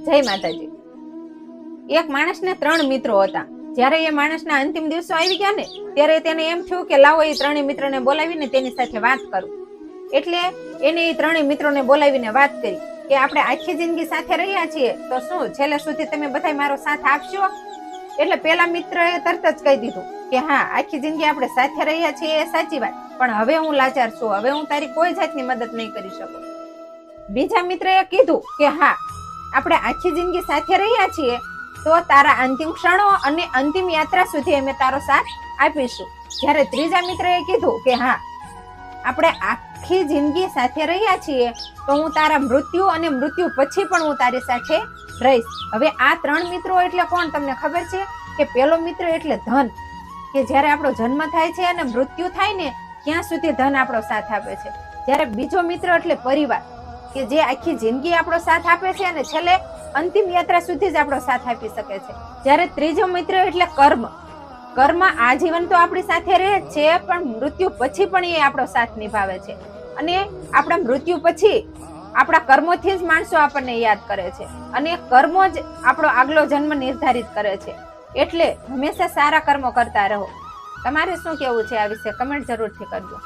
જય માતાજી. એક માણસને 3 મિત્રો હતા. જ્યારે એ માણસના અંતિમ દિવસો આવી ગયા ને ત્યારે તેને એમ થયું કે લાવો એ 3 મિત્રને બોલાવીને તેની સાથે વાત કરું. એટલે એને એ 3 મિત્રોને બોલાવીને વાત કરી કે આપણે આખી જિંદગી સાથે રહ્યા છીએ તો શું છેલ્લે સુધી તમે બધા મારો સાથ આપશો? એટલે પેલા મિત્રએ તરત જ કહી દીધું કે હા, આખી જિંદગી આપણે સાથે રહ્યા છીએ એ સાચી વાત, પણ હવે હું લાચાર છું, હવે હું તારી કોઈ જાતની મદદ નહીં કરી શકું. બીજા મિત્રએ કીધું કે હા, આપણે આખી જિંદગી સાથે રહ્યા છીએ તો તારા અંતિમ ક્ષણો અને અંતિમ યાત્રા સુધી અમે તારો સાથ આપીશું. જ્યારે ત્રીજા મિત્રએ કીધું કે હા, આપણે આખી જિંદગી સાથે રહ્યા છીએ તો હું તારા મૃત્યુ અને મૃત્યુ પછી પણ હું તારી સાથે રહીશ. હવે આ 3 મિત્રો એટલે કોણ તમને ખબર છે? કે પેલો મિત્ર એટલે ધન, કે જ્યારે આપણો જન્મ થાય છે અને મૃત્યુ થાય ને ત્યાં સુધી ધન આપણો સાથ આપે છે. જ્યારે બીજો મિત્ર એટલે પરિવાર, કે જે આખી જિંદગી આપણો સાથ આપે છે અને છેલ્લે અંતિમ યાત્રા સુધી જ આપણો સાથ આપી શકે છે. જ્યારે ત્રીજો મિત્ર એટલે કર્મ, કર્મ આજીવન તો આપણી સાથે રહે જ છે પણ મૃત્યુ પછી પણ એ આપણો સાથ નિભાવે છે. અને આપણા મૃત્યુ પછી આપણા કર્મોથી જ માણસો આપણને યાદ કરે છે અને કર્મો જ આપણો આગલો જન્મ નિર્ધારિત કરે છે. એટલે હંમેશા સારા કર્મો કરતા રહો. તમારે શું કેવું છે આ વિશે? કમેન્ટ જરૂરથી કરજો.